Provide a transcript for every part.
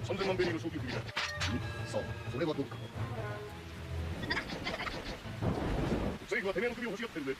3000万ベリーの昇級組だ。さあ、それはどうか。政府はてめえの首を欲しがってるぜ。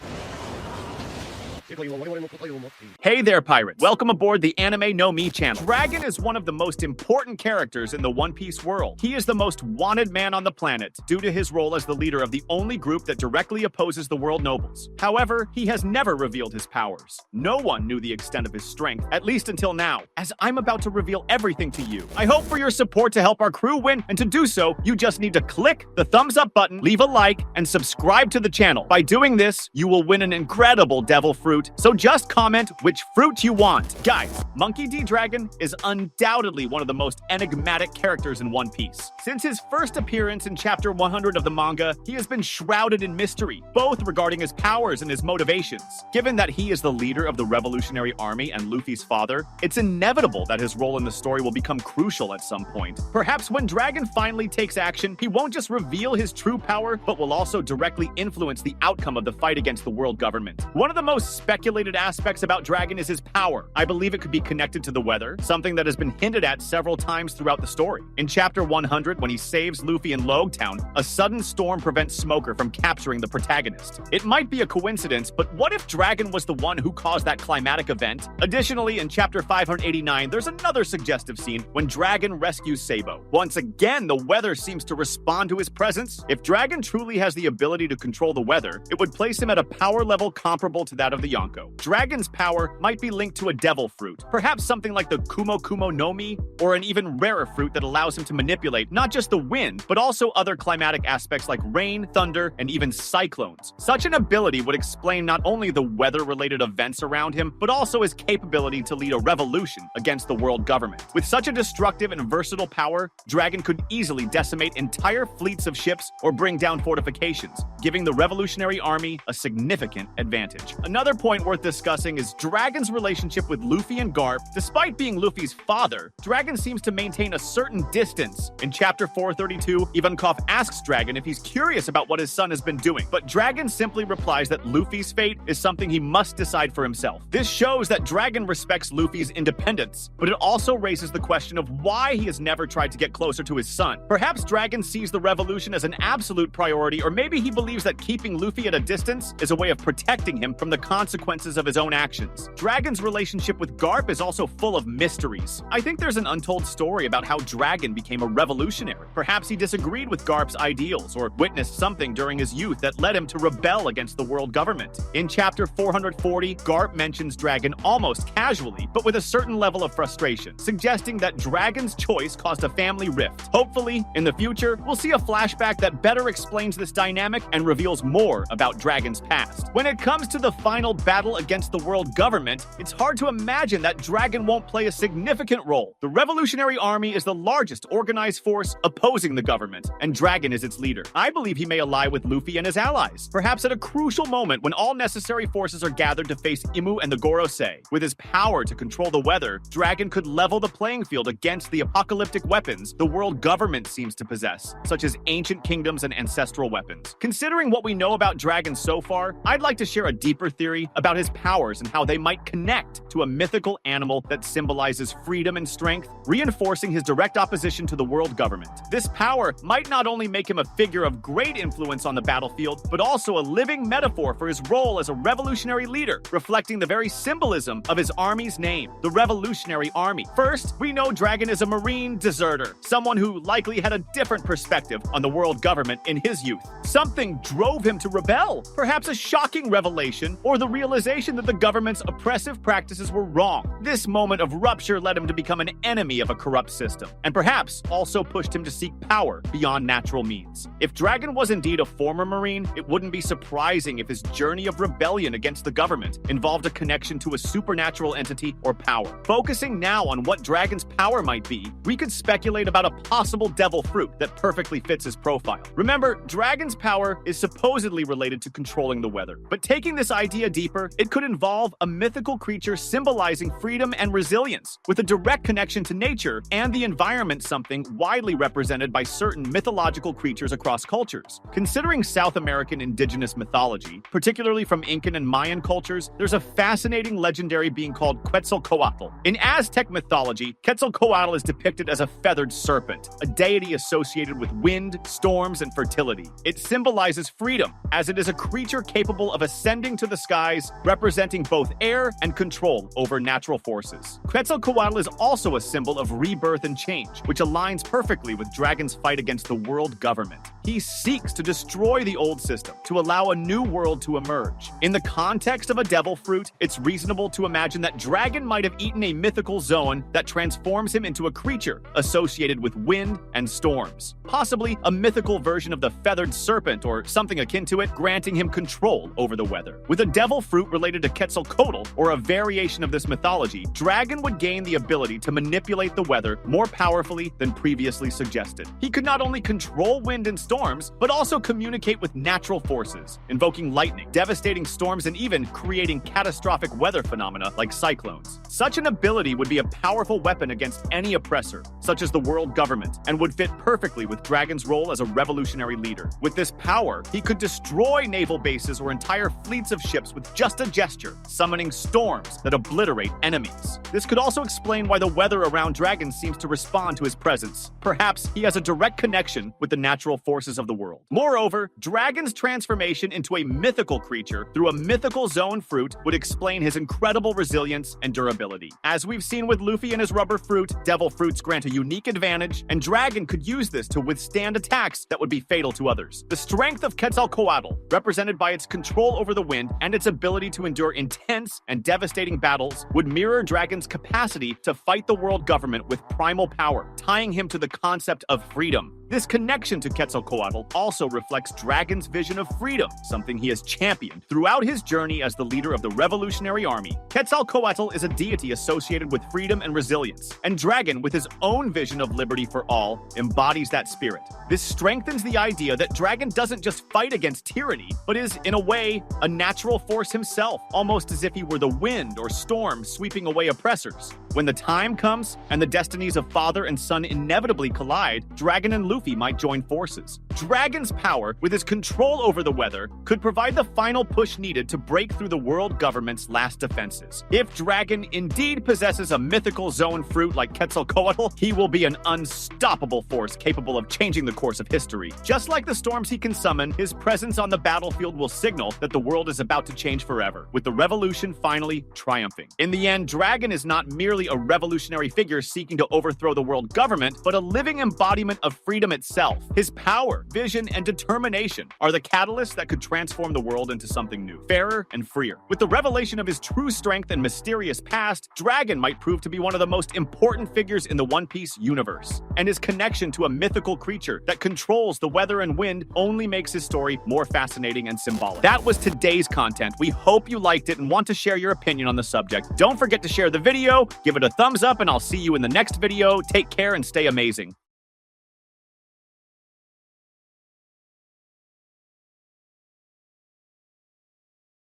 Hey there, pirates! Welcome aboard the Anime No Mi channel. Dragon is one of the most important characters in the One Piece world. He is the most wanted man on the planet due to his role as the leader of the only group that directly opposes the world nobles. However, he has never revealed his powers. No one knew the extent of his strength, at least until now, as I'm about to reveal everything to you. I hope for your support to help our crew win, and to do so, you just need to click the thumbs up button, leave a like, and subscribe to the channel. By doing this, you will win an incredible devil fruit. So just comment which fruit you want. Guys, Monkey D. Dragon is undoubtedly one of the most enigmatic characters in One Piece. Since his first appearance in chapter 100 of the manga, he has been shrouded in mystery, both regarding his powers and his motivations. Given that he is the leader of the Revolutionary Army and Luffy's father, it's inevitable that his role in the story will become crucial at some point. Perhaps when Dragon finally takes action, he won't just reveal his true power, but will also directly influence the outcome of the fight against the world government. One of the most speculated aspects about Dragon is his power. I believe it could be connected to the weather, something that has been hinted at several times throughout the story. In chapter 100, when he saves Luffy in Logtown, a sudden storm prevents Smoker from capturing the protagonist. It might be a coincidence, but what if Dragon was the one who caused that climatic event? Additionally, in chapter 589, there's another suggestive scene when Dragon rescues Sabo. Once again, the weather seems to respond to his presence. If Dragon truly has the ability to control the weather, it would place him at a power level comparable to that of the Yonko. Dragon's power might be linked to a devil fruit, perhaps something like the Kumo Kumo no Mi, or an even rarer fruit that allows him to manipulate not just the wind, but also other climatic aspects like rain, thunder, and even cyclones. Such an ability would explain not only the weather-related events around him, but also his capability to lead a revolution against the world government. With such a destructive and versatile power, Dragon could easily decimate entire fleets of ships or bring down fortifications, giving the Revolutionary Army a significant advantage. Another point worth discussing is Dragon's relationship with Luffy and Garp. Despite being Luffy's father, Dragon seems to maintain a certain distance. In chapter 432, Ivankov asks Dragon if he's curious about what his son has been doing, but Dragon simply replies that Luffy's fate is something he must decide for himself. This shows that Dragon respects Luffy's independence, but it also raises the question of why he has never tried to get closer to his son. Perhaps Dragon sees the revolution as an absolute priority, or maybe he believes that keeping Luffy at a distance is a way of protecting him from the consequences of his own actions. Dragon's relationship with Garp is also full of mysteries. I think there's an untold story about how Dragon became a revolutionary. Perhaps he disagreed with Garp's ideals or witnessed something during his youth that led him to rebel against the world government. In chapter 440, Garp mentions Dragon almost casually, but with a certain level of frustration, suggesting that Dragon's choice caused a family rift. Hopefully, in the future, we'll see a flashback that better explains this dynamic and reveals more about Dragon's past. When it comes to the final battle against the world government, it's hard to imagine that Dragon won't play a significant role. The Revolutionary Army is the largest organized force opposing the government, and Dragon is its leader. I believe he may ally with Luffy and his allies, perhaps at a crucial moment when all necessary forces are gathered to face Imu and the Gorosei. With his power to control the weather, Dragon could level the playing field against the apocalyptic weapons the world government seems to possess, such as ancient kingdoms and ancestral weapons. Considering what we know about Dragon so far, I'd like to share a deeper theory about his powers and how they might connect to a mythical animal that symbolizes freedom and strength, reinforcing his direct opposition to the world government. This power might not only make him a figure of great influence on the battlefield, but also a living metaphor for his role as a revolutionary leader, reflecting the very symbolism of his army's name, the Revolutionary Army. First, we know Dragon is a marine deserter, someone who likely had a different perspective on the world government in his youth. Something drove him to rebel, perhaps a shocking revelation, or the realization that the government's oppressive practices were wrong. This moment of rupture led him to become an enemy of a corrupt system, and perhaps also pushed him to seek power beyond natural means. If Dragon was indeed a former Marine, it wouldn't be surprising if his journey of rebellion against the government involved a connection to a supernatural entity or power. Focusing now on what Dragon's power might be, we could speculate about a possible devil fruit that perfectly fits his profile. Remember, Dragon's power is supposedly related to controlling the weather, but taking this idea deeper, deeper, it could involve a mythical creature symbolizing freedom and resilience, with a direct connection to nature and the environment, something widely represented by certain mythological creatures across cultures. Considering South American indigenous mythology, particularly from Incan and Mayan cultures, there's a fascinating legendary being called Quetzalcoatl. In Aztec mythology, Quetzalcoatl is depicted as a feathered serpent, a deity associated with wind, storms, and fertility. It symbolizes freedom, as it is a creature capable of ascending to the skies, representing both air and control over natural forces. Quetzalcoatl is also a symbol of rebirth and change, which aligns perfectly with Dragon's fight against the world government. He seeks to destroy the old system to allow a new world to emerge. In the context of a devil fruit, it's reasonable to imagine that Dragon might have eaten a mythical zone that transforms him into a creature associated with wind and storms. Possibly a mythical version of the feathered serpent or something akin to it, granting him control over the weather. With a devil fruit related to Quetzalcoatl, or a variation of this mythology, Dragon would gain the ability to manipulate the weather more powerfully than previously suggested. He could not only control wind and storms, but also communicate with natural forces, invoking lightning, devastating storms, and even creating catastrophic weather phenomena like cyclones. Such an ability would be a powerful weapon against any oppressor, such as the world government, and would fit perfectly with Dragon's role as a revolutionary leader. With this power, he could destroy naval bases or entire fleets of ships with just a gesture, summoning storms that obliterate enemies. This could also explain why the weather around Dragon seems to respond to his presence. Perhaps he has a direct connection with the natural forces of the world. Moreover, Dragon's transformation into a mythical creature through a mythical zone fruit would explain his incredible resilience and durability. As we've seen with Luffy and his rubber fruit, devil fruits grant a unique advantage, and Dragon could use this to withstand attacks that would be fatal to others. The strength of Quetzalcoatl, represented by its control over the wind and its ability to endure intense and devastating battles, would mirror Dragon's capacity to fight the world government with primal power, tying him to the concept of freedom. This connection to Quetzalcoatl also reflects Dragon's vision of freedom, something he has championed throughout his journey as the leader of the Revolutionary Army. Quetzalcoatl is a deity associated with freedom and resilience, and Dragon, with his own vision of liberty for all, embodies that spirit. This strengthens the idea that Dragon doesn't just fight against tyranny, but is, in a way, a natural force himself, almost as if he were the wind or storm sweeping away oppressors. When the time comes and the destinies of father and son inevitably collide, Dragon and Luffy might join forces. Dragon's power, with his control over the weather, could provide the final push needed to break through the world government's last defenses. If Dragon indeed possesses a mythical zone fruit like Quetzalcoatl, he will be an unstoppable force capable of changing the course of history. Just like the storms he can summon, his presence on the battlefield will signal that the world is about to change forever, with the revolution finally triumphing. In the end, Dragon is not merely a revolutionary figure seeking to overthrow the world government, but a living embodiment of freedom itself. His power, vision, and determination are the catalysts that could transform the world into something new, fairer, and freer. With the revelation of his true strength and mysterious past, Dragon might prove to be one of the most important figures in the One Piece universe, and his connection to a mythical creature that controls the weather and wind only makes his story more fascinating and symbolic. That was today's content. We hope you liked it and want to share your opinion on the subject. Don't forget to share the video, give it a thumbs up, and I'll see you in the next video. Take care and stay amazing.